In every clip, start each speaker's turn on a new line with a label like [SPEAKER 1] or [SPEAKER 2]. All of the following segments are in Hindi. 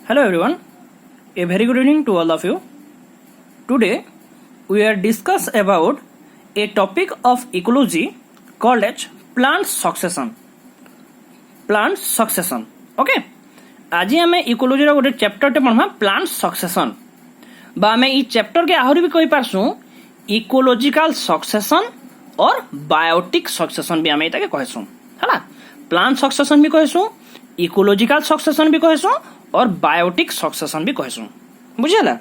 [SPEAKER 1] Hello everyone, a very good evening to all of you. Today we are discuss about a topic of ecology called as plant succession. Plant succession. Okay? आज आम इकोलोजी गोटे चैप्टर टे पढ़ा प्लांट सक्सेसन बा आम ई चैप्टर के आहरी भी कही पारसु इकोलोजिकल सक्सेसन और बायोटिक सक्सेसन भी आम ये कहसु है प्लांट सक्सेसन भी कहसु इकोलोजिकल सक्सेसन भी कहसु और बायोटिक सक्सेसन भी कहसु बुझेला।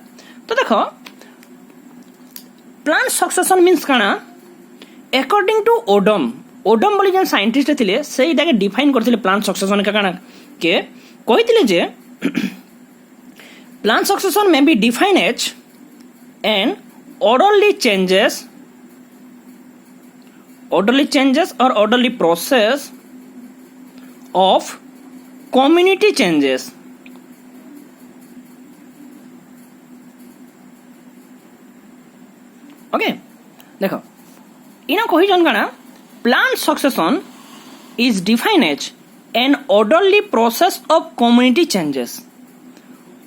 [SPEAKER 1] तो देख प्लांट सक्सेसन मीन्स काना अकॉर्डिंग टू ओडम बोली जन साइंटिस्ट थिले से इटाके डिफाइन करथिले प्लांट सक्सेसन का काना के कहिथिले जे plant succession may be define as an orderly changes or orderly process of community changes. Okay, देखो इना कही जन काना plant succession is defined as an orderly process of community changes.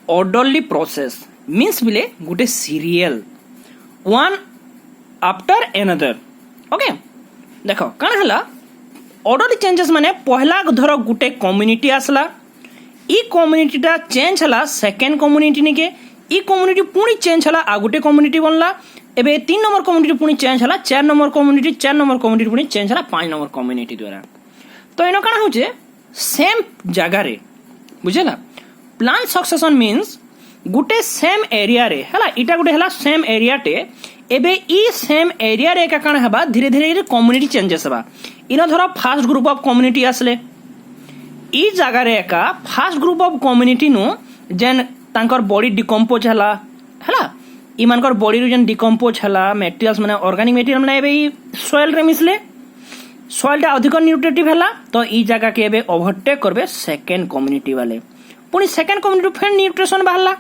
[SPEAKER 1] Orderly process means बिले गुटे serial one after another. Okay, देखो काना हला orderly changes माने पहला धर गुटे कम्युनिटी आसला ई कम्युनिटी टा चेंज हला सेकेंड कम्युनिटी निके ई कम्युनिटी पुणी चेंज हला आ गुटे कम्युनिटी बनला एबे 3 नंबर कम्युनिटी पुणी चेंज हला 4 नंबर कम्युनिटी पुणी चेंज हला 5 नंबर कम्युनिटी द्वारा। तो इनो काना होचे सेम जगह रे बुझेला प्लांट सक्सेसन मीन्स गुटे सेम एरिया रे हला इटा गुटे हला सेम एरिया टे एबे ई सेम एरिया रे का काना हबा धीरे धीरे कम्युनिटी चेंजेस हबा इनो धरो फर्स्ट ग्रुप ऑफ कम्युनिटी आसले ई जगह रे का फर्स्ट ग्रुप ऑफ कम्युनिटी नु जेन तांकर बॉडी डिकम्पोज हला हला ई मानकर बॉडी रो जेन डिकम्पोज हला मटेरियल्स माने ऑर्गेनिक मटेरियल माने एबे ई सॉइल रे मिसले सॉइल टा अधिक न्यूट्रिटिव हला तो ई जगह के एबे ओवरटेक करबे सेकंड कम्युनिटी वाले पुनी सेकंड कम्युनिटी फेन न्यूट्रिशन बाहला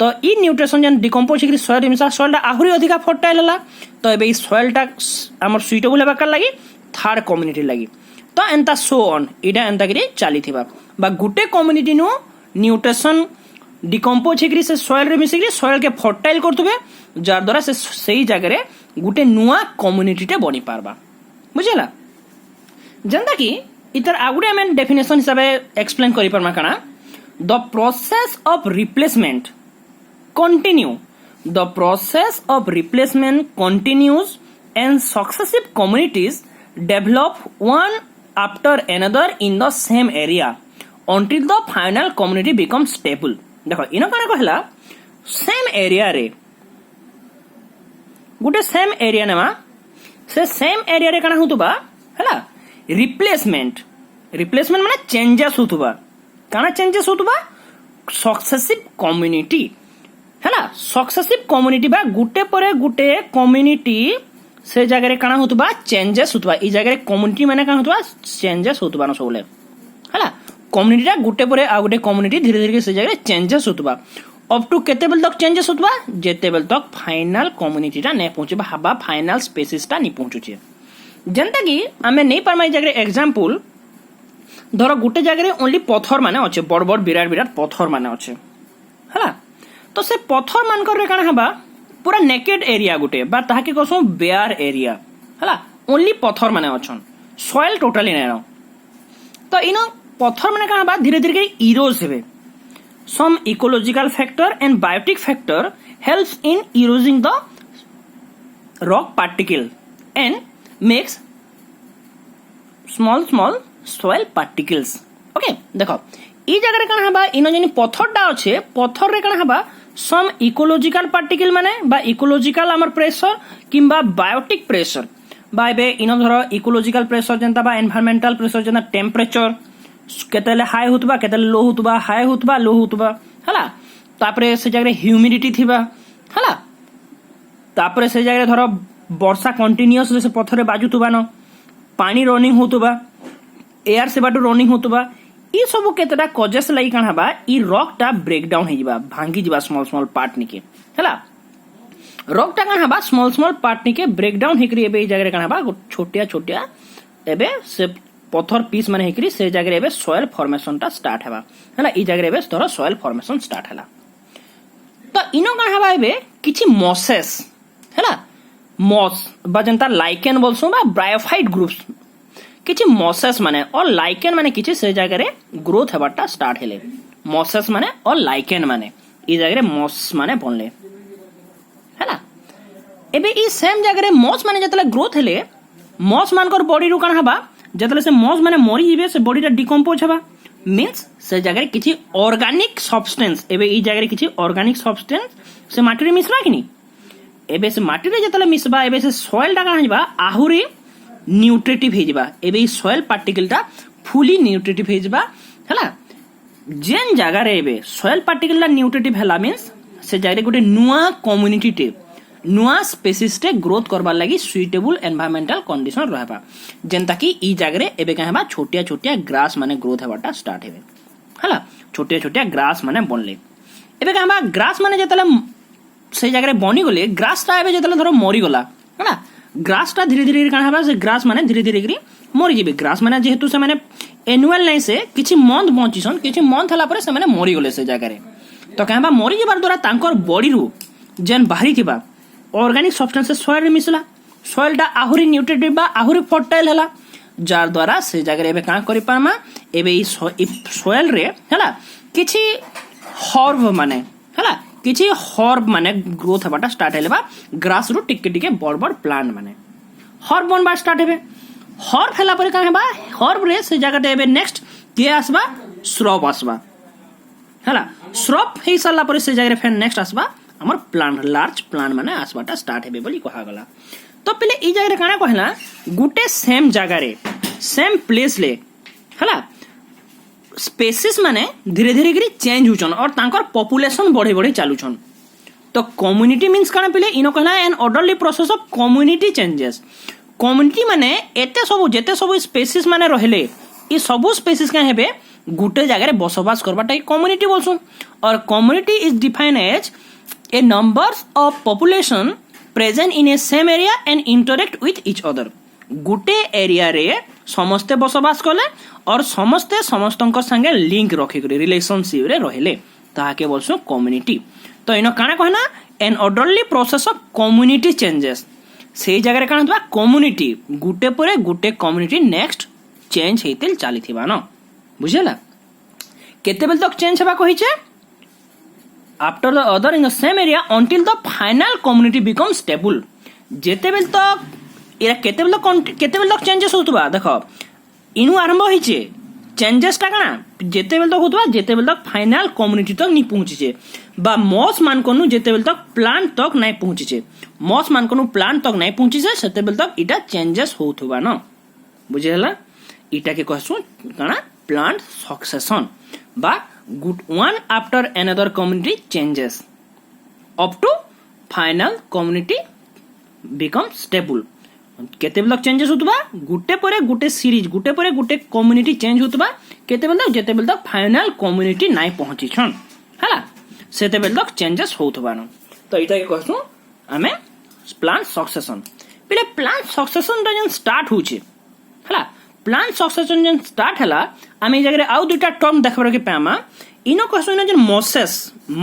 [SPEAKER 1] तो ई न्यूट्रिशन जेन डिकम्पोज हिकरी सॉइल रे मिसा सॉइल टा आहुरी अधिक फर्टाइल हला तो एबे ई सॉइल टा हमर सुइटेबल हेबा कर लागि थर्ड कम्युनिटी लागि तो एंता सो ऑन इडा एंता करी चाली थिबा बा गुटे कम्युनिटी नु न्यूट्रिशन डिकम्पोज हिकरी से सॉइल रे मिसिकरी सॉइल के फर्टाइल करथुबे जार द्वारा से सही जगह रे गुटे नुआ कम्युनिटी टे बनी पारबा बुझेला जनता की इतर आगुडे हम डेफिनेशन हिसाब एक्सप्लेन करि परमा काना the process of replacement continue the process of replacement continues and successive communities develop one after another in the same area until the final community becomes stable. देखो इनो काना कहला सेम एरिया रे गुटे सेम एरिया नेमा से सेम एरिया रे काना होतबा हला रिप्लेसमेंट माने चेंजेस होतबा काना चेंजेस होतबा सक्सेसिव कम्युनिटी हला सक्सेसिव कम्युनिटी बा गुटे परे गुटे कम्युनिटी से जगह रे काना होतबा चेंजेस होतबा ई जगह रे कम्युनिटी माने काना होतबा चेंजेस होतबा न सबले हला कम्युनिटी टा गुटे परे आ गुटे कम्युनिटी धीरे धीरे से जगह चेंजेस होतबा अप टू केतेबल तक चेंजेस होतबा जेतेबल तक फाइनल कम्युनिटी टा ने पहुंचबा हबा फाइनल स्पेसिस टा नि पहुंचुचे जनता की हमें नहीं परमा ई जगह एग्जांपल धरो गुटे जगह रे ओनली पत्थर माने अच्छे बड़ बड़ विराट पत्थर माने अच्छे हला तो से पत्थर मान कर रे काना हबा पूरा नेकेड एरिया गुटे बा ताहा के कसो बेयर एरिया हला ओनली पत्थर माने अछन सॉइल टोटली नेनो तो इनो पत्थर माने काना बा धीरे धीरे इरोज हेबे some ecological factor and biotic factor helps in eroding the rock particle and makes small soil particles. Okay देखो ई जगह रे काना हबा इनो जनी पत्थर टा अच्छे पत्थर रे काना हबा सम इकोलॉजिकल पार्टिकल माने बा इकोलॉजिकल हमर प्रेशर किंबा बायोटिक प्रेशर बा एबे इनो धरो इकोलॉजिकल प्रेशर जनता बा एनवायरमेंटल प्रेशर जना टेम्परेचर केतले हाई होतबा केतले लो होतबा हाई होतबा लो होतबा हला तापरे से जगह ह्यूमिडिटी थिबा हला तापरे से जगह धरो वर्षा कंटीन्यूअस से पत्थर बाजुतबा न पानी रनिंग होतबा एयर से बाटू रनिंग होतबा ई सब केतटा कजेस लागि कान हबा ई रॉक टा ब्रेक डाउन हे जिबा भांगी जिबा स्मॉल पार्ट निके हला रॉक टा कान हबा स्मॉल पार्ट निके ब्रेक डाउन हेकरी एबे ई जगह रे कान हबा छोटिया एबे से पत्थर पीस माने हेकरी से जगह एबे सॉइल फॉर्मेशन टा स्टार्ट हेबा हला ई जगह एबे धरो सॉइल फॉर्मेशन स्टार्ट हला तो इनो कण हेबा एबे किछि मॉसेस हला मॉस बा जनता लाइकेन बोलसो बा ब्रायोफाइट ग्रुप्स किछि मॉसेस माने और लाइकेन माने किछि से जगह रे ग्रोथ हेबाटा स्टार्ट हेले मॉसेस माने और लाइकेन माने ई जगह रे मॉस माने बनले हला एबे ई सेम जगह रे मॉस माने जतले ग्रोथ हेले मॉस मानकर बॉडी रु कण हेबा जतले से मॉस माने मरी जिवे से बॉडी टा डिकम्पोज हेबा मींस से जगह रे किछि ऑर्गेनिक सब्सटेंस एबे ई जगह रे किछि ऑर्गेनिक सब्सटेंस से माटी रे मिसबा कि नी एबे से माटी रे जतले मिसबा एबे से सॉइल टा कण हिबा आहुरी न्यूट्रिटिव हे जिबा एबे ई सॉइल पार्टिकल टा फुली न्यूट्रिटिव हे जिबा हला जेन जगह रे एबे सॉइल पार्टिकल टा न्यूट्रिटिव हला मींस से जगह रे गोटे नुआ कम्युनिटी टे नुआ स्पेसिस टे ग्रोथ करबार लागि सुइटेबल एनवायरमेंटल कंडीशन रहबा जेंता कि ई जगह रे एबे कहबा छोटिया छोटिया ग्रास माने ग्रोथ हेबाटा स्टार्ट हेबे हला छोटिया छोटिया ग्रास माने बनले एबे कहबा ग्रास माने जतले से जगह रे बनी गले ग्रास टा एबे जतले धरो मरी गला हला ग्रास टा धीरे धीरे कण हेबा से ग्रास माने धीरे धीरे करी मरी जिबे ग्रास माने जेहेतु से माने एनुअल नै से किछि मंथ बंचिसन किछि मंथ हला परे से माने मरी गले से जगह रे तो कहबा मरी जिबार द्वारा तांकर बॉडी रु जेन बाहरी थिबा ऑर्गेनिक सब्सटेंस सॉइल रे मिसला सॉइल टा आहुरी न्यूट्रिटिव बा आहुरी फर्टाइल हला जार द्वारा से जगह रे एबे का करि पामा एबे ई सॉइल रे हला किछि हर्ब माने हला किछि हर्ब माने ग्रोथ हबाटा स्टार्ट हेलेबा ग्रास रु टिके टिके बड़ बड़ प्लांट माने हर्ब बनबा स्टार्ट हेबे हर्ब हेला परे का हेबा हर्ब रे से जगह रे एबे नेक्स्ट के आसबा श्रब आसबा हला श्रब हे साला परे से जगह रे फेन नेक्स्ट आसबा हमर प्लांट लार्ज प्लांट माने आसबाटा स्टार्ट हेबे बोली कहा गला तो पहले ई जगह रे काना कहला गुटे सेम जगह रे सेम प्लेस ले हला स्पेसिस माने धीरे धीरे करी चेंज होचन और तांकर पॉपुलेशन बढ़े बढ़े चालुचन तो कम्युनिटी मींस काना पहले इनो कहला an orderly process of community changes community माने एते सब जेते सब स्पेसिस माने रहले ई सब स्पेसिस का हेबे गुटे जगह रे बसवास करबाटा कम्युनिटी बोलसु और community is defined as a numbers of population present in a same area and interact with each other Gute area रे समस्ते बसवास कले और समस्ते समस्तंकर संगे लिंक रखि करी रिलेशनशिप रे रहले ताके बोलसो कम्युनिटी तो इनो काना कहना an orderly process of community changes से जगह रे काना बा कम्युनिटी गुटे परे गुटे कम्युनिटी नेक्स्ट चेंज हेतिल चालिथिबा न बुझला केते बेल तक चेंज हेबा कहिचे after the other in the same area until the final community becomes stable जेतेबेल तक एरा केतेबेल तक चेंजेस होतबा देखो इनु आरंभ होइचे चेंजेस ता कना जेतेबेल तक होतबा जेतेबेल तक फाइनल कम्युनिटी तक नि पहुंचीचे बा मॉस मान कोनु जेतेबेल तक प्लांट तक नै पहुंचीचे मॉस मान कोनु प्लांट तक नै पहुंचीचे सेतेबेल तक इटा चेंजेस होतबा न बुझेला इटा के कहसु कना प्लांट सक्सेशन बा good one after another community changes up to final community become stable केते बेल तक चेंजेस होतबा गुटे परे गुटे सीरीज गुटे परे गुटे कम्युनिटी चेंज होतबा केते बेल तक जेते बेल तक फाइनल कम्युनिटी नाइ पहुंची छन हला सेते बेल तक चेंजेस होतबा न तो इटा के कहसु हमें प्लांट सक्सेशन पहले प्लांट सक्सेशन जन स्टार्ट होचे हला प्लांट सक्सेशन जन स्टार्ट हला आमे जगह आउ दुटा टर्म देखबर के पामा इनो कहसु न जन मॉसेस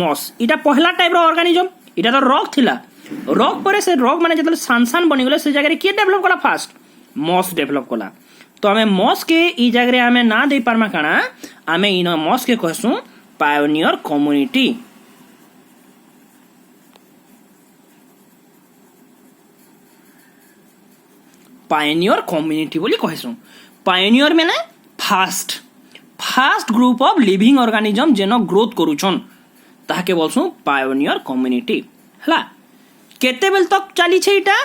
[SPEAKER 1] मॉस इटा पहला टाइप रो ऑर्गेनिज्म इटा तो रॉक थिला रॉक परे से रॉक माने जतले सानसान बनि गेले से जगह रे के डेवलप कला फास्ट मॉस डेवलप कला तो हमें मॉस के ई जगह रे हमें ना दे पारमा काना हमें इनो मॉस के कहसु पायोनियर कम्युनिटी पायोनियर कम्युनिटी बोली कहसु पायोनियर माने fast fast group of living organism जेनो ग्रोथ करूछन ताके बोलसु पायोनियर कम्युनिटी हला केते बेल तक चली छै इटा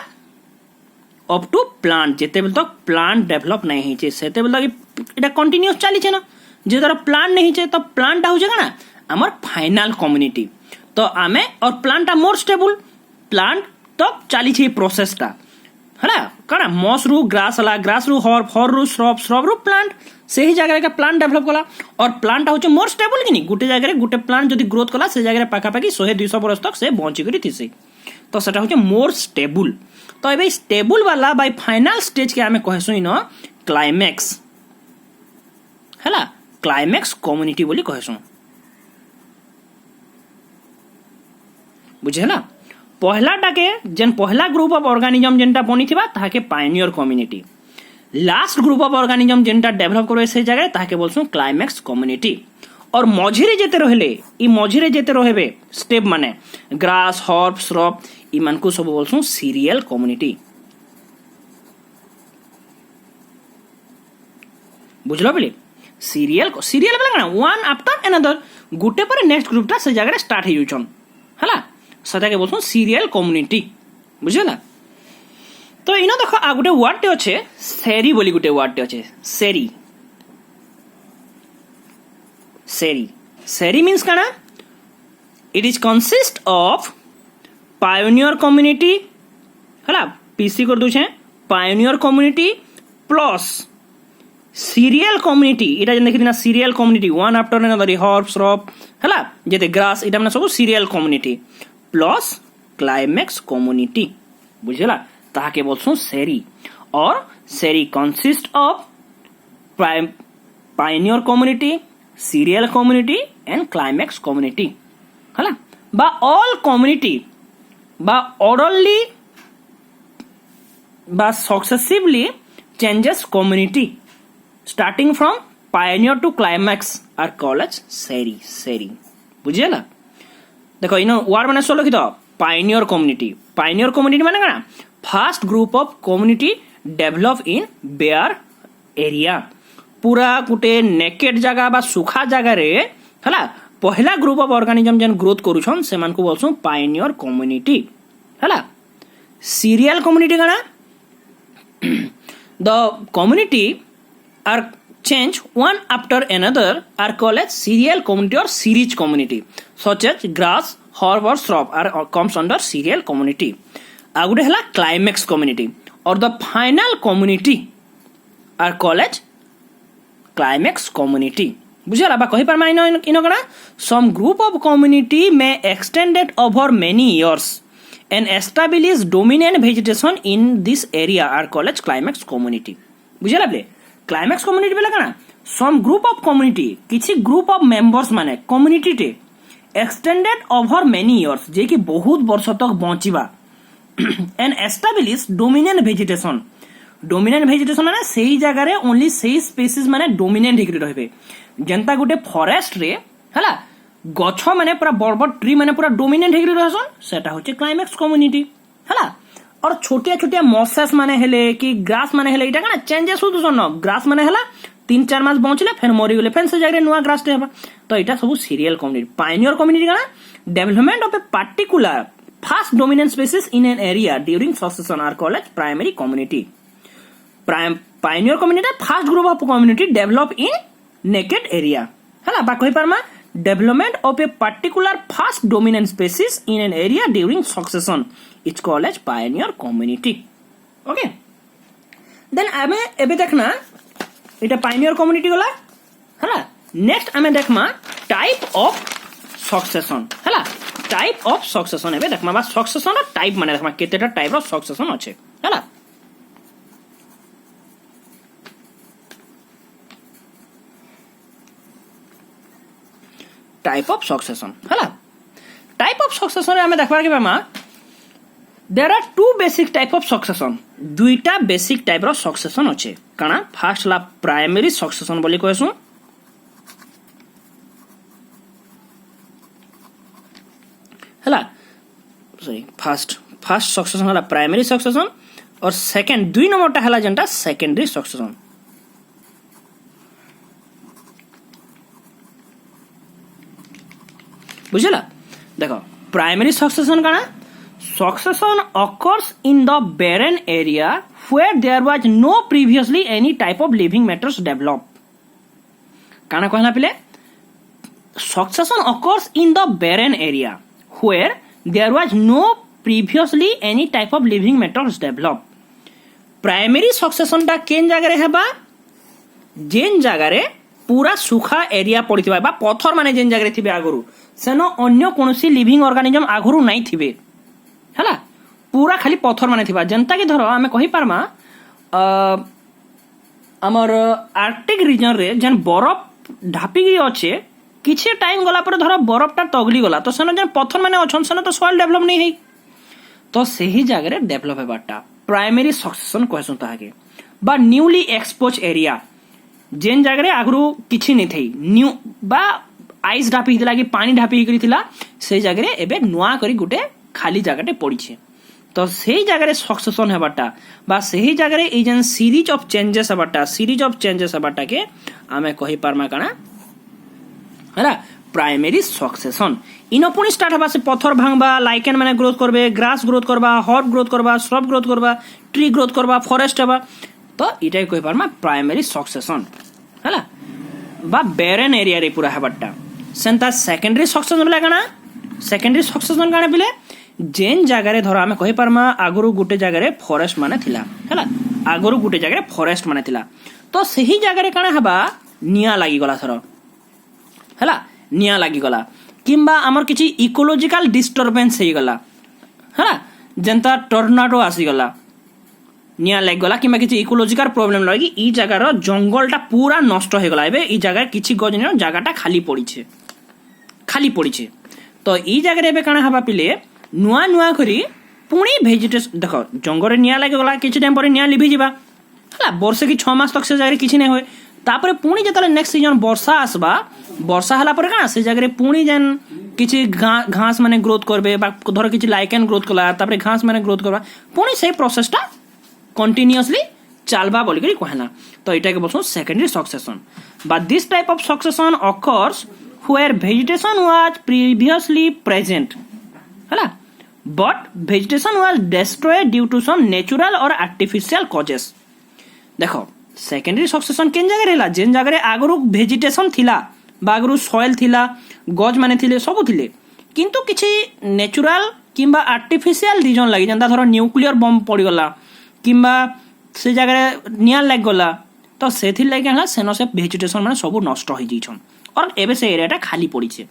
[SPEAKER 1] अप टू प्लांट जेते बेल तक प्लांट डेवलप नै हे छै सेते बेल तक इटा कंटीन्यूअस चली छै ना जे दर प्लांट नै छै त प्लांट हो छै ना हमर फाइनल कम्युनिटी तो आमे और प्लांट मोर स्टेबल प्लांट तक चली छै प्रोसेस ता हला कना मॉस रु ग्रास हला ग्रास रु हॉर्ब हॉर्ब रु श्रब श्रब रु प्लांट से ही जगह का प्लांट डेवलप कला और प्लांट होचे मोर स्टेबल कि नहीं गुटे जगह गुटे प्लांट जदी ग्रोथ कला से जगह पाखा पाखी 100-200 बरस तक से बंची करी थिसे तो सेटा होचे मोर स्टेबल तो एबे स्टेबल वाला बाय फाइनल स्टेज के हमें कहसु इन क्लाइमैक्स हैला क्लाइमैक्स कम्युनिटी बोली कहसु बुझेला पहलाटा के जेन पहला ग्रुप ऑफ ऑर्गेनिज्म जेनटा बनी थिबा ताके pioneer community last group of organism जेनटा डेवलप करबे से जगह ताके बोलसु क्लाइमैक्स कम्युनिटी और मझिरे जेते रहले ई मझिरे जेते रहबे स्टेप माने ग्रास हर्ब श्रब ई मानकु सब बोलसु सीरियल कम्युनिटी बुझलो बोले सीरियल बोले ना वन आफ्टर अनदर गुटे पर नेक्स्ट ग्रुपटा से जगह स्टार्ट हे जुछन हला सदा के बोलसु सीरियल कम्युनिटी बुझला तो इनो देखो आ गुटे वर्ड टे अछि सेरी बोली गुटे वर्ड टे अछि सेरी सेरी सेरी मीन्स काना it is consist of pioneer community हला पीसी कर दुछे pioneer community plus serial community इटा जन देखिना serial community one after another herb shrub हला जेते ग्रास इटा माने सब serial community plus climax community बुझला ताके बोलसु सेरी और sere consist of pioneer community serial community and climax community हला बा ऑल कम्युनिटी बा ऑर्डरली बा successively changes community starting from pioneer to climax are called as sere बुझियला देखो इनो वर्ड माने सोलो लिखि दो पायोनियर कम्युनिटी माने काना first group of community develop in bare area पूरा गुटे नेकेड जगह बा सुखा जगह रे हला पहला ग्रुप ऑफ ऑर्गेनिज्म जेन ग्रोथ करूछन से मान को बोलसु पायोनियर कम्युनिटी हला सीरियल कम्युनिटी काना the community are change one after another are called as serial community और series community such as grass herb और shrub are comes under serial community आ गुटे हला क्लाइमैक्स कम्युनिटी और the final community are called as climax community बुझला बा कहि परमा इनो कना some group of community may extended over many years and establish dominant vegetation in this area are called as climax community बुझला बले क्लाइमैक्स कम्युनिटी बेला काना सम ग्रुप ऑफ कम्युनिटी किछि ग्रुप ऑफ मेंबर्स माने कम्युनिटी टे एक्सटेंडेड ओवर मेनी इयर्स जे कि बहुत वर्ष तक बंचिबा एंड एस्टैब्लिश डोमिनेंट वेजिटेशन माने सेही जगह रे ओनली सेही स्पीसीज माने डोमिनेंट हिकरी रहबे जनता गुटे फॉरेस्ट रे हला गछ माने पूरा बड़ बड़ ट्री माने पूरा डोमिनेंट हिकरी रहसन सेटा होचे क्लाइमैक्स कम्युनिटी हला और छोटिया छोटिया मॉसेस माने हेले कि ग्रास माने हेले इटा काना चेंजेस होतो सन ग्रास माने हला 3-4 मास बंचले फेर मरि गेले फेर से जगह नुवा ग्रास हेबा तो इटा सब सीरियल कम्युनिटी पायोनियर कम्युनिटी काना development of a particular fast dominant species in an area during succession are called as primary community pioneer community first group of community develop in naked area हला बा कहि परमा development of a particular fast dominant species in an area during succession is called as pioneer community okay then आमे एबे देखना इटा पायोनियर कम्युनिटी गला हला नेक्स्ट आमे देखमा टाइप ऑफ सक्सेशन हला टाइप ऑफ सक्सेशन एबे देखमा बा सक्सेशन टाइप माने देखमा केतेटा टाइप ऑफ सक्सेशन अछि हला टाइप ऑफ सक्सेशन हला टाइप ऑफ सक्सेशन रे हमें देखबार के बामा there are two basic type of succession दुईटा बेसिक टाइप रो सक्सेशन अछि काना फर्स्ट ला प्राइमरी सक्सेशन बोली कहसु हला सॉरी फर्स्ट सक्सेशन हला प्राइमरी सक्सेशन और सेकंड दुई नंबरटा हला जनता सेकेंडरी सक्सेशन बुझला देखो प्राइमरी सक्सेशन काना succession occurs in the barren area where there was no previously any type of living matters developed काना कहला पिले succession occurs in the barren area where there was no previously any type of living matters developed primary succession टा केन जगह रे हेबा जेन जगह रे पूरा सुखा एरिया पड़िथिबा बा पत्थर माने जेन जगह रे थिबे आगुरु सेनो अन्य कोनोसी लिविंग ऑर्गेनिज्म आगुरु नाही थिबे हला पूरा खाली पत्थर माने थिबा जनता के धरो आमे कहि पारमा आमर आर्कटिक रीजन रे जेन बरफ ढापिकी अच्छे किसी टाइम गला पर धर बरफटा तगली गला तो सेन जेन पत्थर मैंने अच्छन सेन तो सॉइल डेवलप नहीं है तो सही जगह डेवलप होबाटा प्राइमरी सक्सेशन कहसुं ताके बा न्यूली एक्सपोज एरिया जेन जगह आगु किसी नहीं थी न्यू बा आइस ढापी कि पानी ढापी से जगह एबे नुआ करी गुटे खाली जगह पड़ी तो सही जगह सक्सेशन होबाटा बा सही जगह ए जेन सीरीज ऑफ चेंजेस होबाटा के आमे कहि पारमा काना हैला प्राइमरी सक्सेशन इन पुणी स्टार्ट हवा से पत्थर भांगबा लाइकेन माने ग्रोथ करबे ग्रास ग्रोथ करबा हर्ब ग्रोथ करबा श्रब ग्रोथ करबा ट्री ग्रोथ करबा फॉरेस्ट हवा तो इटा कहि पारमा प्राइमरी सक्सेशन हैला बा बेरेन एरिया रे पूरा हबाटा सेंता सेकेंडरी सक्सेशन बेला काना सेकेंडरी सक्सेशन काना बिले जेन जगह रे धर आमे कहि पारमा आगुरु गुटे जगह रे फॉरेस्ट माने थिला हैला आगुरु गुटे जगह रे फॉरेस्ट माने थिला तो सही जगह रे काना हबा निया लागि गला थर हैला निया लागि गला किंबा आमर किछि इकोलॉजिकल डिस्टर्बेंस हे गला हैला जेंता टर्नाडो आसी गला निया लागि गला किंबा किछि इकोलॉजिकल प्रॉब्लम लागि ई जगह रो जंगलटा पूरा नष्ट हे गला एबे ई जगह किछि गज न जगहटा खाली पड़ी तो ई जगह रे बे काना हबा पिले नुआ नुआ करी पुणी भेजिटेशन देखो जंगल निया लगे गला किछि टाइम पर निया लिभि जिबा हला वर्ष की 6 मास तक से जगह किछि नै होय तापर पुणी जतले नेक्स्ट सीजन वर्षा आसबा वर्षा हला पर का से जगह पुणी जेन किछि घास माने ग्रोथ करबे बा धर किछि लाइकेन ग्रोथ कला तापर घास माने ग्रोथ करबा पुणी से प्रोसेसटा कंटीन्यूअसली चालबा बोली करी कहना तो एटा के बोलसो secondary succession but this type of succession occurs where vegetation was previously present हैला but vegetation was destroyed due to some natural or artificial causes देखो सेकेंडरी सक्सेशन केन जगह रहला जेन जगह रे आगरु वेजिटेशन थिला बा आगरु सॉइल थिला गज माने थिले सब थिले किंतु किछि नेचुरल किंबा आर्टिफिशियल रीजन लागि जंदा धरो न्यूक्लियर बम पड़ी गला किंबा से जगह निया लाग गला तो सेथि लागि हला सेनो से वेजिटेशन माने सब नष्ट होई जइछन और एबे से एरियाटा खाली पड़ी छे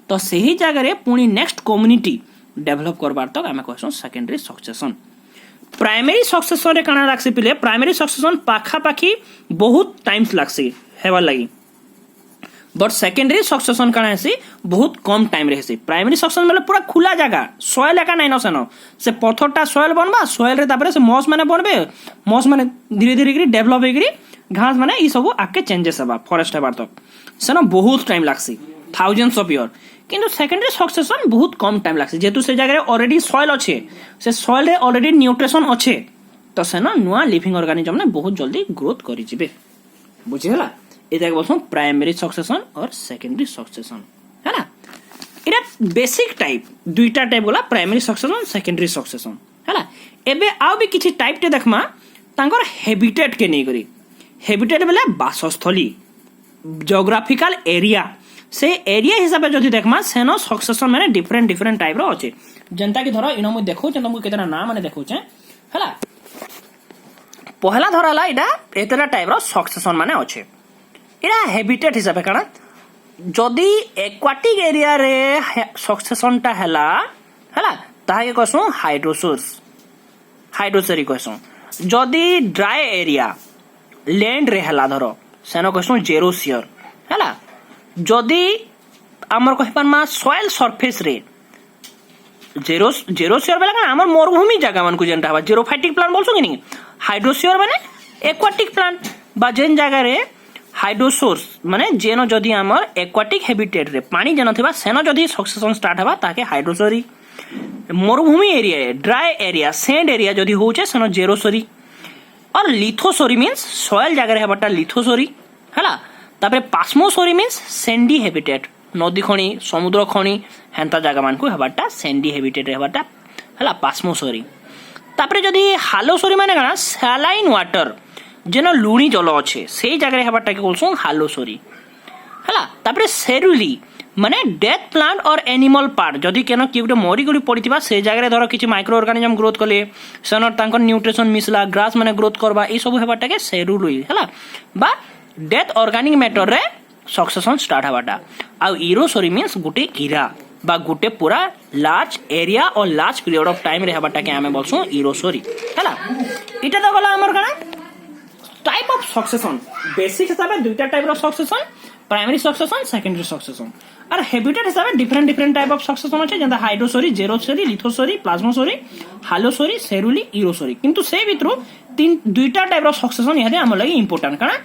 [SPEAKER 1] तो सही जगह रे पुणी नेक्स्ट कम्युनिटी डेवलप करबार तक आमे कहसो सेकेंडरी सक्सेशन प्राइमरी सक्सेशन रे काना लागसे पिले प्राइमरी सक्सेशन पाखा पाखी बहुत टाइम्स लागसे हेवा लागि बट सेकेंडरी सक्सेशन काना हेसी बहुत कम टाइम रे हेसी प्राइमरी सक्सेशन मतलब पूरा खुला जगह सॉइल एका नै नसेनो से पत्थरटा सॉइल बनबा सॉइल रे तापरे से मॉस माने बनबे मॉस माने धीरे धीरे करी डेवलप हेकरी घास माने ई सब आके चेंजेस हबा फॉरेस्ट हेबार तक सेनो बहुत टाइम लागसी थाउजेंड्स ऑफ ईयर किंतु सेकेंडरी सक्सेशन बहुत कम टाइम लागसे जेतु से जगह ऑलरेडी सॉइल अच्छे से सॉइल रे ऑलरेडी न्यूट्रिशन अच्छे तो सेनो नुआ लिविंग ऑर्गेनिज्म ने बहुत जल्दी ग्रोथ करि जिबे बुझि हला एटा के बोलसो प्राइमरी सक्सेशन और सेकेंडरी सक्सेशन हैला इरा बेसिक टाइप दुईटा टाइप गला प्राइमरी सक्सेशन सेकेंडरी सक्सेशन हैला एबे आउ भी किछि टाइप ते देखमा तांकर हैबिटेट के नै करी हैबिटेट बेले बासस्थली जियोग्राफिकल एरिया से एरिया हिसाब से देखमा सेनो सक्सेशन माने डिफरेंट टाइप रो अछि जनता की धरो इनो मु देखौ छ तुमको केतना नाम माने देखौ छ हला पहला धराला इडा एतरा टाइप रो सक्सेशन माने अछि इडा हैबिटेट हिसाब से काना जदी एक्वाटिक एरिया रे सक्सेशन ता हला ताहे कहसु हाइड्रोसोरी कहसु जदी ड्राई एरिया लैंड रे हला धरो सेनो कहसु जेरोसियर हला जदि आमर कहि पारमा सॉइल सरफेस रे जेरोसियर बेला का आमर मरुभूमि जगह मन को जेंटा हवा जेरोफाइटिक प्लांट बोलसो कि नहीं हाइड्रोसियर माने एक्वाटिक प्लांट बा जेन जगह रे हाइड्रोसोर्स माने जेनो जदि आमर एक्वाटिक हैबिटेट रे पानी जेनो थिबा सेनो जदि सक्सेशन स्टार्ट हवा ताके हाइड्रोसोरी मरुभूमि area dry area sand area जदि होचे सेनो जेरोसोरी और लिथोसोरी मींस सॉइल जगह रे हबाटा लिथोसोरी हला तापरे पास्मोसोरी मींस सैंडी हैबिटेट नदी खणी समुद्र खणी हेंता जगह मान को हबाटा सैंडी हैबिटेट रे हबाटा हला पास्मोसोरी तापरे जदी हालोसोरी माने गाना सैलाइन वाटर जेनो लुणी जल अच्छे से जगह रे हबाटा के बोलसो हालोसोरी हला तापरे सेरुली माने डेथ प्लांट और एनिमल पार्ट जदि केनो कि गुटे मरी गली पड़िथिबा से जगह रे धरो किछि माइक्रो ऑर्गेनिज्म ग्रोथ कले सनर तांकर न्यूट्रिशन मिसला ग्रास माने ग्रोथ करबा ई सब हेबाटा के सेरुली हला बा डेथ ऑर्गेनिक मैटर रे सक्सेशन स्टार्ट हबाटा आ इरोसोरी मींस गुटे इरा बा गुटे पूरा लार्ज एरिया और लार्ज पीरियड ऑफ टाइम रे हबाटा के हमें बोलसो इरोसोरी हला इटा तो गला हमर कना टाइप ऑफ सक्सेशन बेसिक हिसाब से दुईटा टाइप रो succession primary succession secondary succession और हैबिटेट हिसाब से different different type of succession अच्छे जेंता हाइड्रोसोरी जेरोसोरी लिथोसोरी प्लाज्मोसोरी हालोसोरी सेरुली इरोसोरी किंतु से भितरु तीन दुईटा टाइप रो सक्सेशन इहादे हम लागि इंपोर्टेंट कारण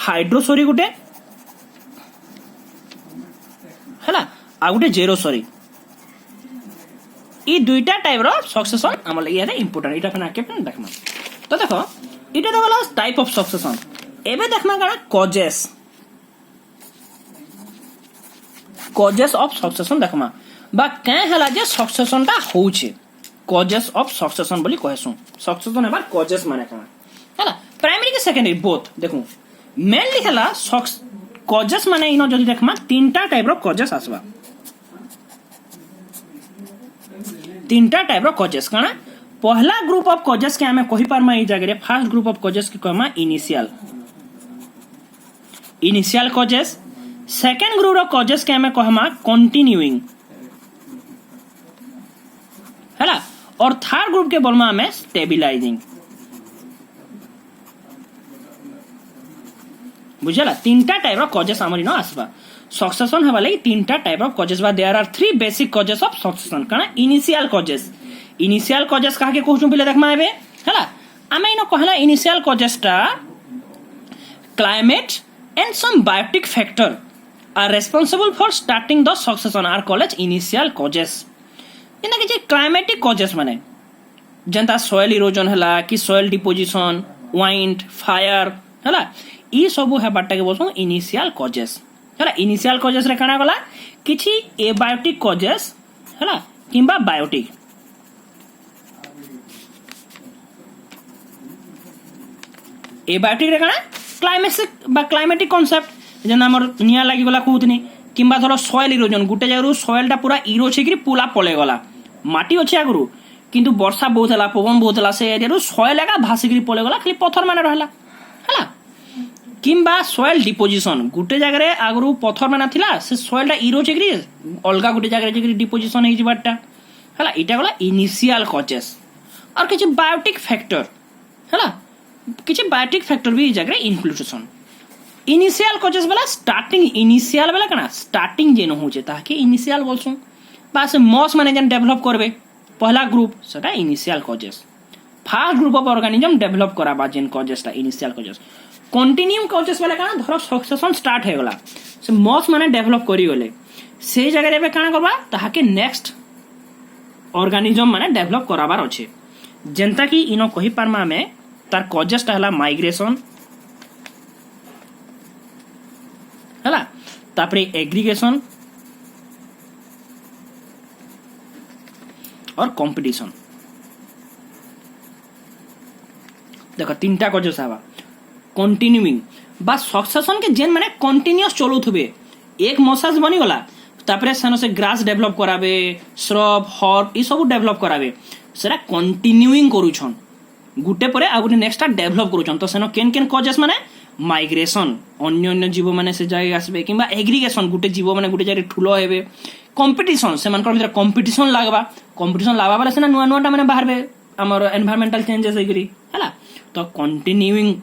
[SPEAKER 1] हाइड्रोसोरी गुटे हला आ गुटे जेरोसोरी ई दुईटा टाइप रो सक्सेशन हम लागि इहादे इंपोर्टेंट इटा फना के देखमा तो देखो इटा तो वाला टाइप ऑफ सक्सेशन एबे देखमा कारण कॉजेस ऑफ सक्सेशन देखमा बा कें हला जे सक्सेशन ता होउछे कॉजेस ऑफ सक्सेशन बोली कहसु सक्सेशन हेबार कॉजेस माने का हला प्राइमरी के सेकेंडरी बोथ देखु मेनली हला कॉजेस माने इनो जदी देखमा तीनटा टाइप रो कॉजेस आसबा तीनटा टाइप रो कॉजेस काना पहला ग्रुप ऑफ कॉजेस के हमें कहि पारमा ई जगह रे फर्स्ट ग्रुप ऑफ कॉजेस के कहमा initial causes second group of causes के हमें कहमा कंटिन्यूइंग हैला और थर्ड ग्रुप के बोलमा हमें स्टेबलाइजिंग बुझला तीनटा टाइप ऑफ कॉजेस हमर इनो आसबा सक्सेशन हेबा लागि तीनटा टाइप ऑफ कॉजेस बा there are three basic causes of succession काना इनिशियल कॉजेस कहा के कहू पहिले देखमा आबे हैला आमे इनो कहला इनिशियल कॉजेस टा climate and some biotic factor are responsible for starting the succession are called initial causes जेना कि क्लाइमेटिक कॉजेस माने जनता सॉइल इरोजन हला कि सॉइल डिपोजिशन वाइंड फायर हला ई सब है बाटा के बोलसो इनिशियल कॉजेस हला इनिशियल कॉजेस रे काना गला किछि एबायोटिक कॉजेस हला किंबा बायोटिक एबायोटिक रे काना क्लाइमेटिक कांसेप्ट जेना हमर निया लागि गला कहउतनी किंबा धरो सॉइल इरोजन गुटे जगरु सॉइल टा पूरा इरो छिकरी पुला पले गला माटी अछि आगरु किंतु वर्षा बहुत हला पवन बहुत हला से एरिया सॉइल लगा भासिकरी पले गला खाली पत्थर माने रहला हला किंबा सॉइल डिपोजिशन गुटे जगह रे आगरु पत्थर माने थिला से सॉइल टा इरो छिकरी अलगा गुटे जगह रे छिकरी डिपोजिशन हे जिबाटा हला इटा गला इनिशियल कॉजेस और किछि बायोटिक फैक्टर हला किछि बायोटिक फैक्टर भी जगह इंक्लूडेशन इनिशियल कॉजेस वाला स्टार्टिंग इनिशियल वाला कना स्टार्टिंग जेन होचे ताकि इनिशियल बोलसु बास मॉस माने जन डेवलप करबे पहला ग्रुप सेटा initial causes first group of organism develop कराबा जेन कॉजेस ता इनिशियल कॉजेस कंटिन्यू कॉजेस वाला कना धरो सक्सेशन स्टार्ट हे गला से मॉस माने डेवलप करी गले से जगह रे कना करबा ताकि नेक्स्ट ऑर्गेनिज्म माने डेवलप कराबार अछि जेंता कि इनो कहि पारमा में तार कॉजेस ता हला माइग्रेशन हला तापरे एग्रीगेशन और कंपटीशन देखो तीनटा कॉजेस आबा कंटिन्यूइंग बा सक्सेशन के जेन माने कंटीन्यूअस चलुथबे एक मसाज बनी गला तापरे सेनो से ग्रास डेवलप कराबे श्रब हर्ब ई सब डेवलप कराबे सेरा कंटिन्यूइंग करूछन गुटे परे आ गुटे नेक्स्ट डेवलप करूछन तो सेनो केन केन कॉजेस माने माइग्रेशन अन्य अन्य जीव माने से जाय आसबे किंबा एग्रीगेशन गुटे जीव माने गुटे जाय ठुलो हेबे कंपटीशन से मानकर भीतर कंपटीशन लागबा वाला से ना नुआ नुआटा माने बाहरबे हमर एनवायरमेंटल चेंजेस हेगरी हला तो कंटिन्यूइंग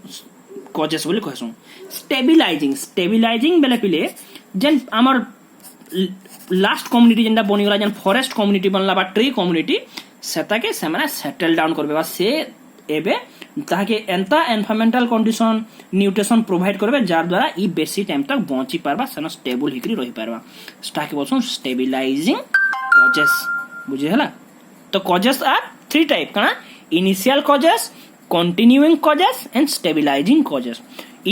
[SPEAKER 1] कॉजेस बोली कहसु स्टेबलाइजिंग बेले पिले जेन हमर लास्ट कम्युनिटी जेंदा बनी गला जेन फॉरेस्ट कम्युनिटी बनला बा ट्री कम्युनिटी सेता के से माने सेटल डाउन करबे बा से एबे ताकि एंता एनवायरमेंटल कंडीशन न्यूट्रिशन प्रोवाइड करबे जार द्वारा ई बेसी टाइम तक बंची पारबा सेना स्टेबल हिकरी रही पारबा स्टाके बोलसु स्टेबलाइजिंग कॉजेस बुझे हला तो कॉजेस आर थ्री टाइप काना initial causes continuing causes and stabilising causes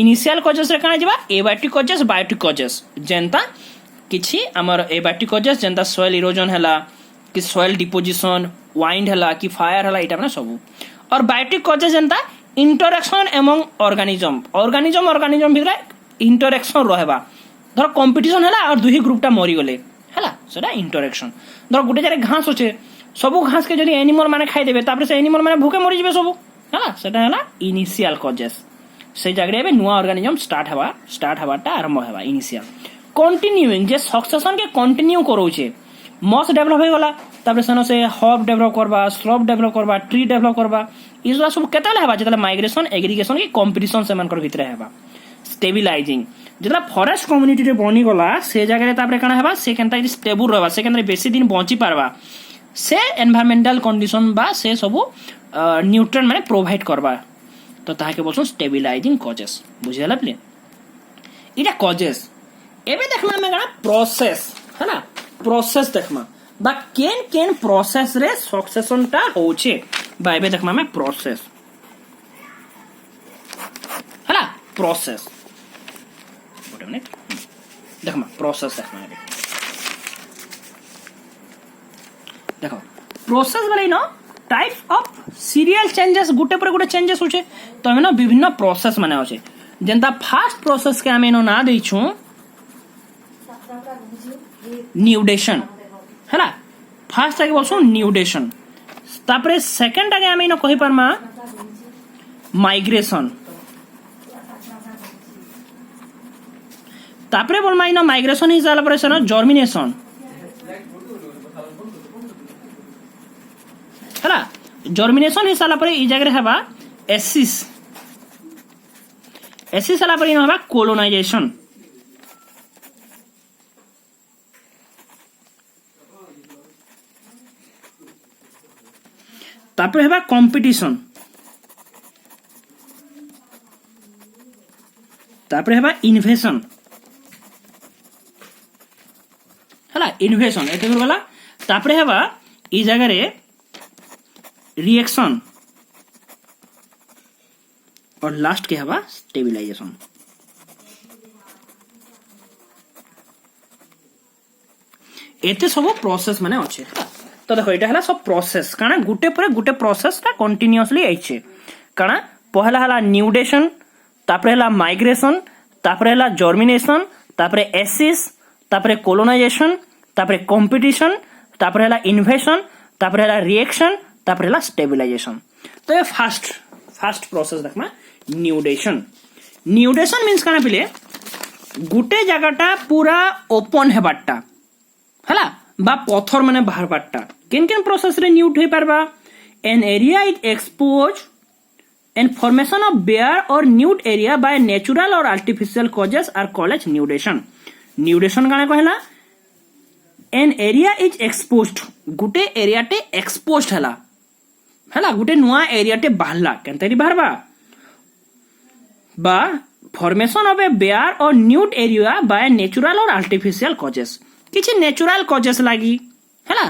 [SPEAKER 1] initial causes रे काना जेबा एबायोटिक कॉजेस बायोटिक कॉजेस जेंता किछि हमर एबायोटिक कॉजेस जेंता सॉइल इरोजन हला कि सॉइल डिपोजिशन वाइंड हला कि फायर हला इटा माने सब और बायोटिक कॉजेस जेंता इंटरेक्शन एमंग ऑर्गेनिज्म भितरे इंटरेक्शन रहबा धर कंपटीशन हला और दुही ग्रुपटा मरि गले हला सेटा इंटरेक्शन धर गुटे जारे घास होचे सब घास के जदी एनिमल माने खाइ देबे तापर से एनिमल माने भूखे मरि जिवे सब हला सेटा हला इनिशियल कॉजेस से जगरे बे नुआ ऑर्गेनिज्म स्टार्ट हवाटा आरंभ हेबा इनिशियल कंटिन्यूइंग जे सक्सेशन के कंटिन्यू करोचे मॉस डेवलप हो गला तापर सेनो से हर्ब डेवलप करबा श्रब डेवलप करबा ट्री डेवलप करबा इसरा सब केतले हेबा जतले माइग्रेशन एग्रीगेशन की कंपटीशन से मानकर भितर हेबा स्टेबिलाइजिंग जतला फॉरेस्ट कम्युनिटी रे बनी गला से जगह रे तापरे काना हेबा से केनता स्टेबल रहबा से केनरे बेसी दिन बंची पारबा से एनवायरमेंटल कंडीशन बा से सब न्यूट्रिएंट माने प्रोवाइड करबा तो ताके बोलछन स्टेबिलाइजिंग कॉजेस बुझिला प्ले इटा कॉजेस एबे देखना में गाना प्रोसेस है ना प्रोसेस देखमा बा केन केन प्रोसेस रे सक्सेशन टा होचे बा एबे देखमा में प्रोसेस है ना प्रोसेस गुड मिनट देखमा प्रोसेस देखमा एबे देखो प्रोसेस वाले न टाइप्स ऑफ सीरियल चेंजेस गुटे पर गुटे चेंजेस होचे तो हमें ना विभिन्न प्रोसेस माने होचे जेंता फास्ट प्रोसेस के हमें ना देई छु न्यूडेशन है ना फास्ट आगे बोलछो न्यूडेशन तापरे सेकंड आगे हमें न कहि परमा माइग्रेशन तापरे बोलमा इन माइग्रेशन हिसाब पर से जर्मिनेशन है जर्मिनेशन हिसाब पर ई जगह हेबा एसिस एसिस हला पर इन हेबा कोलोनाइजेशन तापर हेबा कंपटीशन तापर हेबा इन्वेशन हला इन्वेशन एते गला तापर हेबा ई जगह रे रिएक्शन और लास्ट के हेबा स्टेबिलाइजेशन एते सब प्रोसेस माने अच्छे तो देखो এটা হলা সব প্রসেস কারণ গুটে পরে গুটে প্রসেসটা কন্টিনিউয়াসলি আইছে কারণ পহলা হলা নিউডেশন তারপরে হলা মাইগ্রেশন তারপরে হলা জার্মিনেশন তারপরে এসিস তারপরে কোলোনাইজেশন তারপরে কম্পিটিশন তারপরে হলা ইনভেশন তারপরে হলা রিঅ্যাকশন তারপরে হলা স্টেবিলাইজেশন তো এই ফার্স্ট প্রসেস দেখমা নিউডেশন নিউডেশন মিন্স কানা পিলে গুটে জায়গাটা পুরা ওপেন হেবারটা হলা बा पत्थर माने बाहर बारटा केन केन प्रोसेस रे न्यूट होई परबा an area is expose an formation of bare or nude area by natural or artificial causes are called as nudation nudation काने कहला एन एरिया इज एक्सपोज्ड गुटे एरिया टे एक्सपोज्ड हला गुटे नुआ एरिया टे बाहरला केनतरी बाहरबा बा formation of a bare or nude area by natural or artificial causes किछि नेचुरल कॉजेस लागी हैला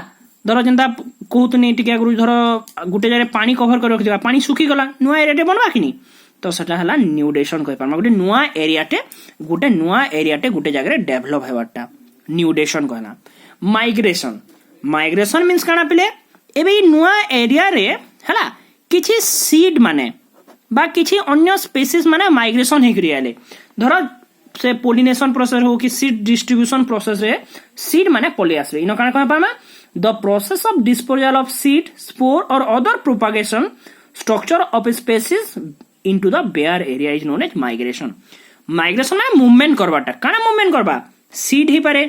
[SPEAKER 1] धर जेंता कहतुनी टिके आगु धर गुटे जरे पानी कवर कर रखिबा पानी सुखी गला नुआ एरिया टे बनवा किनी तो सेटा हला न्यूडेशन कहि पारमा गुटे नुआ एरिया टे गुटे जगह रे डेवलप हेबाटा न्यूडेशन कहला माइग्रेशन मींस काना पिले एबे नुआ एरिया रे हैला किछि सीड माने बा किछि अन्य स्पीसीज माने माइग्रेशन हे करियाले धर से पोलिनेशन प्रोसेस हो कि सीड डिस्ट्रीब्यूशन प्रोसेस रे सीड माने पले आसरे इनो काना कहबा मा the process of disposal of seed spore or other propagation structure of species into the bare area is known as migration migration में मूवमेंट करबाटा काना मूवमेंट करबा सीड ही पारे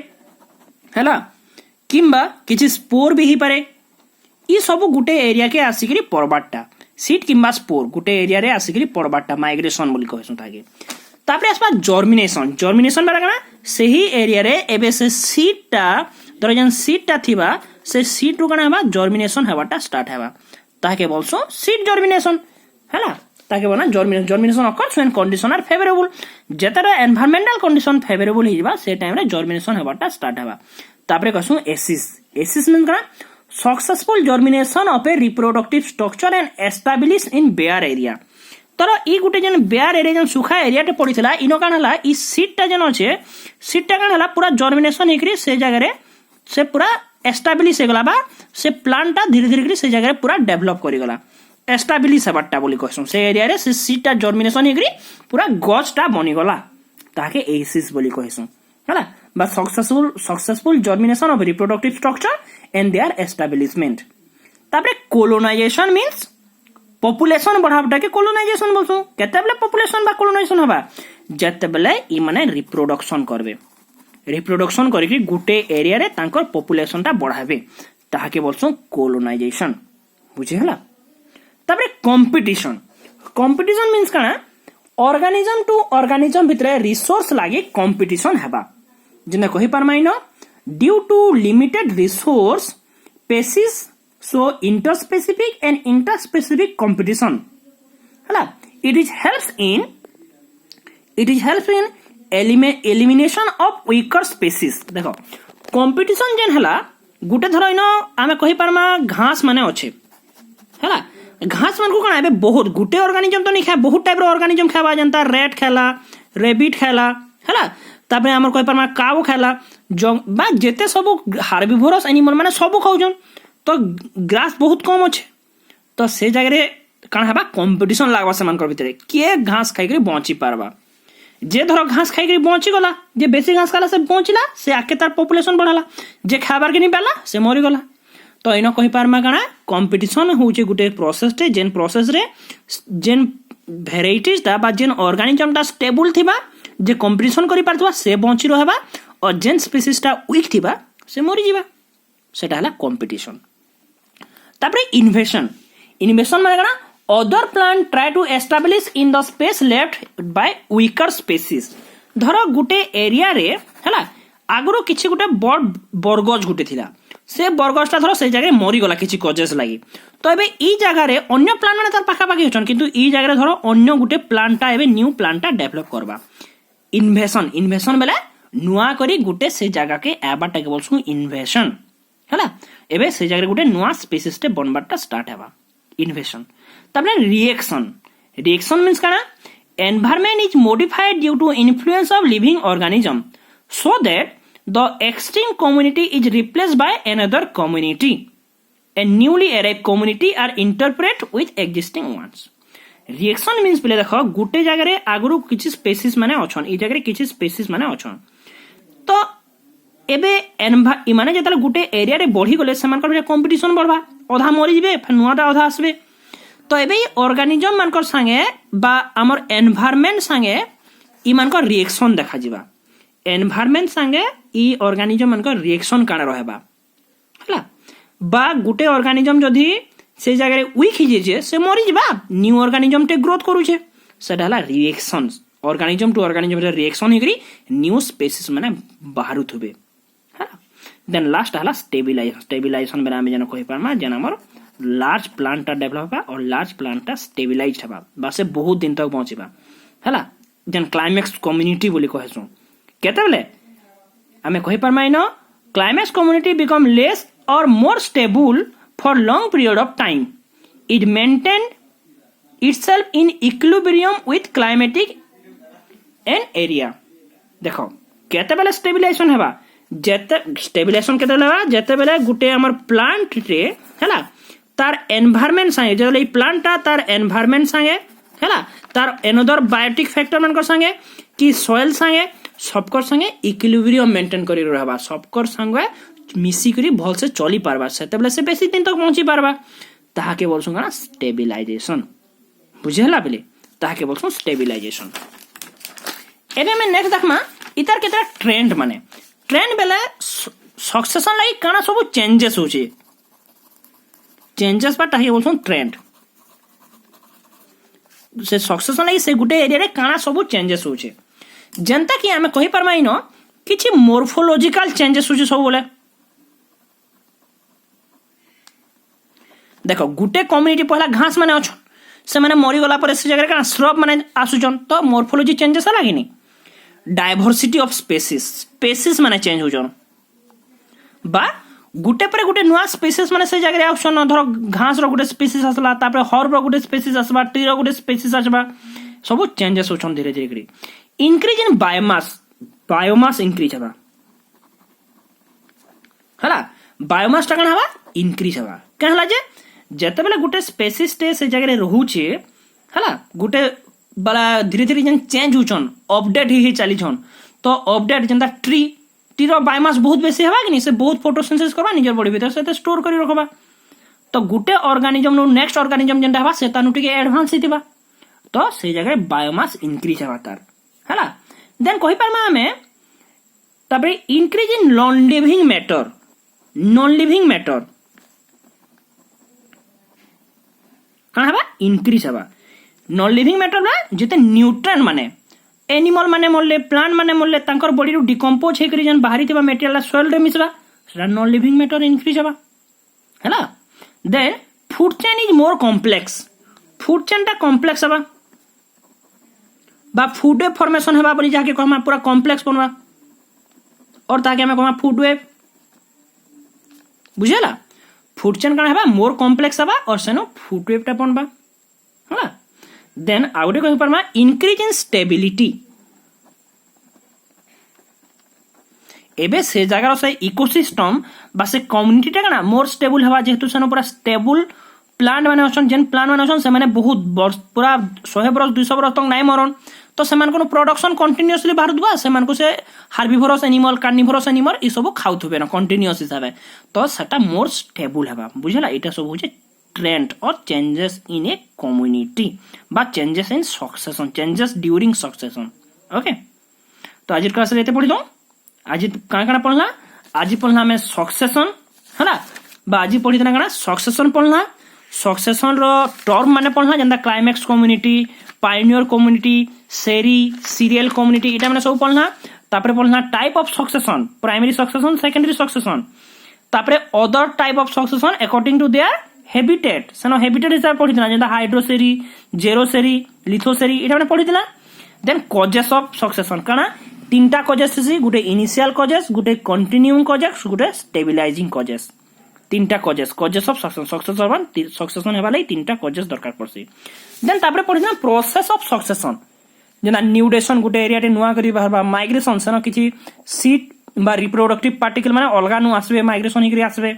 [SPEAKER 1] हैला किंबा किछि स्पोर भी ही पारे ई सब गुटे एरिया के आसिकरी परबाटा सीड किंबा स्पोर गुटे एरिया रे आसिकरी परबाटा माइग्रेशन बोली कहसु ताके तापरे आसपा जर्मिनेशन बारा काना सही एरिया रे एबे से सीडटा धर जन सीडटा थिबा से सीड रु काना हेबा जर्मिनेशन हेबाटा स्टार्ट हेबा ताके बोलसो सीड जर्मिनेशन हैला ताके बना germination occurs when condition are favourable जेतरा एनवायरमेंटल कंडीशन फेवरेबल हिबा से टाइम रे जर्मिनेशन हेबाटा स्टार्ट हेबा तापरे कसु एसिस मीन काना successful germination of a reproductive structure and establish in bare area तर ई गुटे जन बेयर एरिया जन सुखा एरिया टे पड़ितला इनो कान हला ई सीडटा जन अछि सीडटा कान हला पूरा जर्मिनेशन हेकरी से जगह रे से पूरा एस्टैब्लिश हे गला बा से प्लांटटा धीरे धीरे से जगह रे पूरा डेवलप करि गला एस्टैब्लिश हेबाटा बोली कहसु से एरिया रे से सीडटा जर्मिनेशन हेकरी पूरा गछटा बनि गला ताके एसिस बोली कहसु हला बा successful germination of reproductive structure and their establishment तापरे कोलोनाइजेशन मींस पॉपुलेशन बढ़ावटा के कोलोनाइजेशन बोलसु केतेबले पॉपुलेशन बा कोलोनाइजेशन हबा जतेबले ई माने रिप्रोडक्शन करबे रिप्रोडक्शन करिकि गुटे एरिया रे तांकर पॉपुलेशन ता बढ़ाबे ताहाके बोलसु कोलोनाइजेशन बुझि हला तापर कंपटीशन कंपटीशन मीन्स काना ऑर्गेनिज्म टू ऑर्गेनिज्म भितर रिसोर्स लागी कंपटीशन हेबा जेना कहि परमाइनो due to limited resource species so interspecific and interspecific competition हला it is helps in elimination of weaker species देखो कंपटीशन जेन हला गुटे थरो इनो आमे कहि परमा घास माने अछि हला घास मान को कना एबे बहुत गुटे ऑर्गेनिज्म तो नहीं खाए बहुत टाइप रो ऑर्गेनिज्म खाबा जनता रेट खेला रेबिट खेला हला तापरे हमर कहि परमा काऊ खेला जो बा जेते सब हार्बिवोरस एनिमल माने सब खाउजन तो ग्रास बहुत कम अछि तो से जगह रे कना हबा कंपटीशन लागबा समान कर भितरे के घास खाइ के बंची पारबा जे धरो घास खाइ के बंची गला जे बेसी घास खाला से बंचिला से आके तार पॉपुलेशन बढ़ाला जे खाबार के नहीं पाला से मरि गला तो इनो कहि पारमा काना कंपटीशन होचे गुटे प्रोसेस टे जेन प्रोसेस रे जेन वेराइटीज ता बा जेन ऑर्गेनिज्म ता स्टेबल थिबा जे कंपटीशन करि पारथवा से बंची रहबा और जेन स्पीसीज ता वीक थिबा से मरि जिबा सेटा हला कंपटीशन तापरे इन्वेशन माने काना other plant try to establish in the space left by weaker species धरो गुटे एरिया रे हला आगरो किछि गुटे बरगज गुटे थिला से बरगजटा धरो से जगह मरि गला किछि कजेस लागि तो एबे ई जगह रे अन्य प्लांट माने तार पाखा पाखी होचन किंतु ई जगह रे धरो अन्य गुटे प्लांटटा एबे न्यू प्लांटटा डेवलप करबा इन्वेशन बेला नुआ करी गुटे से जगह के एबाटा के बोलसु इन्वेशन हला एबे से जगह रे गुटे नुआ स्पीसीज टे बनबाटा स्टार्ट हेबा इन्वेशन तबले रिएक्शन मीन्स काना environment is modified due to influence of living organism so that the extinct community is replaced by another community and newly arrived community are interpret with existing ones reaction means पले देखो गुटे जगह रे आगरु किछि स्पीसीज माने अछन ई जगह रे किछि स्पीसीज माने अछन तो एबे माने जेतले गुटे एरिया रे बढ़ी गले समान कर कंपटीशन बढ़बा अधा मरि जिबे फिर नुआटा अधा आसबे तो एबे ऑर्गेनिज्म मानकर संगे बा हमर एनवायरनमेंट संगे ई मानकर रिएक्शन देखा जिबा एनवायरनमेंट संगे ई ऑर्गेनिज्म मानकर रिएक्शन काना रहबा हला बा गुटे ऑर्गेनिज्म जदी से जगह रे वीक हिजे जे से मरि जिबा न्यू ऑर्गेनिज्म टे ग्रोथ करू छे सेटा हला रिएक्शन ऑर्गेनिज्म टू ऑर्गेनिज्म रे रिएक्शन हेकरी न्यू स्पीसीज माने बाहरु थबे हला देन लास्ट हला स्टेबिलाइजेशन बेला हम जन कहि पारमा जन हमर लार्ज प्लांट डेवलप होगा और लार्ज प्लांट स्टेबिलाइज होगा बासे बहुत दिन तक पहुंचबा हला जन क्लाइमेक्स कम्युनिटी बोली कहसु केते बेले हमें कहि परमा इनो क्लाइमेक्स कम्युनिटी बिकम लेस और more stable for long period of time it maintain itself in equilibrium with climatic and area देखो केते बेले स्टेबिलाइजेशन हेबा जेते स्टेबिलाइजेशन केते लेबा जेते बेले गुटे हमर प्लांट रे हला तार एनवायरनमेंट संगे जले प्लांट तार एनवायरनमेंट संगे हला तार एनदर बायोटिक फैक्टर मन संगे कि सॉइल संगे सबकर संगे इक्विलिब्रियम मेंटेन करि रहबा सबकर संगे मिसी करी भल से चली पारबा सेते बेले से बेसी दिन तक पहुंची पारबा ताहा के बोलसु ना स्टेबिलाइजेशन बुझेला बेले ताहा के बोलसु स्टेबिलाइजेशन एबे में नेक्स्ट देखमा इतर केतरा ट्रेंड माने ट्रेंड बेले सक्सेशन लागि काना सब चेंजेस होचे चेंजेस पर ताही बोलसु ट्रेंड से सक्सेशन लागि से गुटे एरिया रे काना सब चेंजेस होचे जनता कि हमें कहि परमा इनो किछि मोर्फोलॉजिकल चेंजेस होचे सब बोले देखो गुटे कम्युनिटी पहला घास माने अछन से माने मरि गला पर से जगह रे काना श्रब माने आसुचन तो मोर्फोलॉजी चेंजेस लागी नि डाइवर्सिटी ऑफ स्पेसीज माने चेंज होजन बा गुटे पर गुटे नुआ स्पीसीज माने से जगह रे ऑप्शन धरो घास रो गुटे स्पीसीज आसला तापर हर्ब रो गुटे स्पीसीज आसबा ट्री रो गुटे स्पीसीज आसबा सब चेंजेस होचन धीरे धीरे करी इंक्रीज इन बायोमास इंक्रीज हबा हला बायोमास टकन हबा इंक्रीज हबा कहला जे जते बेले गुटे स्पीसीज टे से जगह रे रहूचे हला गुटे बला धीरे धीरे जन चेंज होचन अपडेट ही चली छन तो अपडेट जंदा ट्री रो बायोमास बहुत बेसी हबा कि नहीं से बहुत फोटोसिंथेसिस करबा निजर बॉडी भीतर से स्टोर करी रखबा तो गुटे ऑर्गेनिज्म नो नेक्स्ट ऑर्गेनिज्म जंदा हबा से तानु टिके एडवांस हितिबा तो से जगह बायोमास इंक्रीज हबा तार हला देन कहि परमा हमें तबे increase in non living matter कहां हबा इनक्रीज हवा नॉन लिविंग मैटर बा जेते न्यूट्रिएंट माने एनिमल माने मरले प्लांट माने मरले तांकर बॉडी रु डिकम्पोज हे करी जन बाहरी थिबा मटेरियल सोइल रे मिसबा सेटा नॉन लिविंग मैटर इनक्रीज हवा हैला then food chain is more complex food chain टा कॉम्प्लेक्स हवा बा फूड वेब फॉर्मेशन हवा बोली जाके कहमा पूरा कॉम्प्लेक्स बनवा और ताके हमें कहमा फूड वेब बुझेला फूड चेन कण हवा मोर कॉम्प्लेक्स हवा और सेनो फूड वेब टा बनबा हैला देन आउटे कहि परमा इंक्रीज इन स्टेबिलिटी एबे से जगार से इकोसिस्टम बा से कम्युनिटी टा कना मोर स्टेबल हवा जेहेतु सेनो पूरा स्टेबल प्लांट माने अछन जेन प्लांट माने अछन से माने बहुत वर्ष पूरा 100 बरस 200 बरस तक नाइ मरन तो सेमान को प्रोडक्शन कंटीन्यूअसली बाहरुवा सेमान को से हार्बिवोरस एनिमल कार्निवोरस एनिमल ई सब खाउथबे ना कंटीन्यूअस हिसाबे तो सेटा मोर स्टेबल हवा बुझला एटा सब होचे ट्रेंड और चेंजेस इन ए कम्युनिटी बा changes in succession changes during succession okay तो आज क्लास रे एते पढि दो आज काना पढला आज पढला हमें सक्सेशन हला बा आज पढि देना काना सक्सेशन पढला सक्सेशन रो टर्म माने पढला जंदा climax community pioneer community sere seral community एटा माने सब पढला तापरे पढला type of succession primary succession secondary succession तापरे other type of succession according to their habitat सनो हैबिटेट हिसाब पढि देना जंदा हाइड्रोसेरी जेरोसेरी लिथोसेरी एटा माने पढि देला देन कॉजेस ऑफ सक्सेशन काना तीनटा कॉजेस छी गुटे इनिशियल कॉजेस गुटे कंटिन्यूइंग कॉजेस गुटे स्टेबलाइजिंग कॉजेस तीनटा कॉजेस कॉजेस ऑफ सक्सेशन हेबा लाई तीनटा कॉजेस दरकार पड़सी देन तापरे पढिना process of succession Jena न्यूडेशन Gute area रे नुवा करी बाहरबा माइग्रेशन सनो किछि सीड बा रिप्रोडक्टिव पार्टिकल माने अलगा नु आसबे माइग्रेशन हिकरी आसबे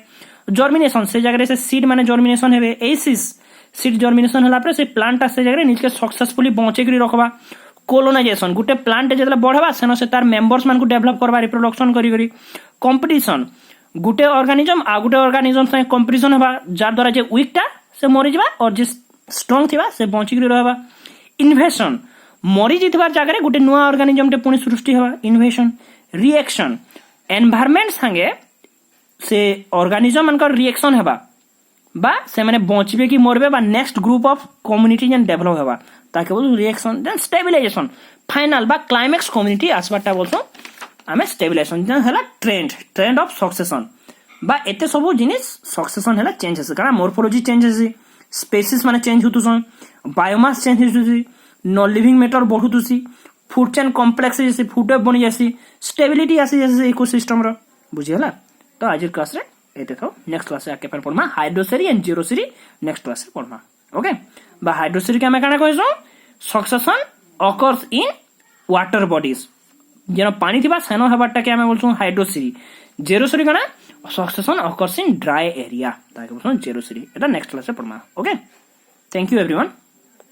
[SPEAKER 1] जर्मिनेशन से जगह से सीड माने जर्मिनेशन हेबे एसिस सीड जर्मिनेशन हला पर से प्लांट से जगह निजके सक्सेसफुली बचे करी रखबा कोलोनाइजेशन गुटे प्लांट जेतला बढ़वा सेनो से तार मेंबर्स मान को डेवलप करबा रिप्रोडक्शन करी करी कंपटीशन गुटे ऑर्गेनिज्म आ गुटे ऑर्गेनिज्म से कंपटीशन हेबा जार द्वारा जे वीक टा से मरि जबा और जे स्ट्रांग थिबा से बची करी रहबा इन्वेशन मरि जितबार जगह रे गुटे नुवा ऑर्गेनिज्म टे पुनी सृष्टि हेबा इन्वेशन रिएक्शन एनवायरनमेंट संगे से ऑर्गेनिज्म मान का रिएक्शन हेबा बा से माने बचबे कि मरबे बा नेक्स्ट ग्रुप ऑफ कम्युनिटी जन डेवलप हेबा ताके बोल रिएक्शन देन स्टेबलाइजेशन फाइनल बा क्लाइमैक्स कम्युनिटी आसबाटा बोलसो आमे स्टेबलाइजेशन जन हला ट्रेंड ऑफ सक्सेशन बा एते सब जिनिस सक्सेशन हला चेंज हेसे कारण मोर्फोलॉजी चेंज हेसे स्पेसीज माने चेंज होतुसन बायोमास चेंज होतुसी नॉन लिविंग मैटर बढ़ुतुसी फूड चेन कॉम्प्लेक्स जैसे फूड वेब बनि जासी स्टेबिलिटी आसी जैसे इकोसिस्टम रो बुझी हला तो आज क्लास रे एते तो नेक्स्ट क्लास रे आके पर पढमा hydrosere and xerosere next class रे पढमा ओके बा हाइड्रोसेरी के हमें काना कहसो succession occurs in water bodies जेना पानी थिबा सेनो हेबाटा के हमें बोलसो हाइड्रोसेरी जीरोसेरी काना succession occurs in dry area ताके बोलसो जीरोसेरी एटा नेक्स्ट क्लास रे पढमा ओके थैंक यू एवरीवन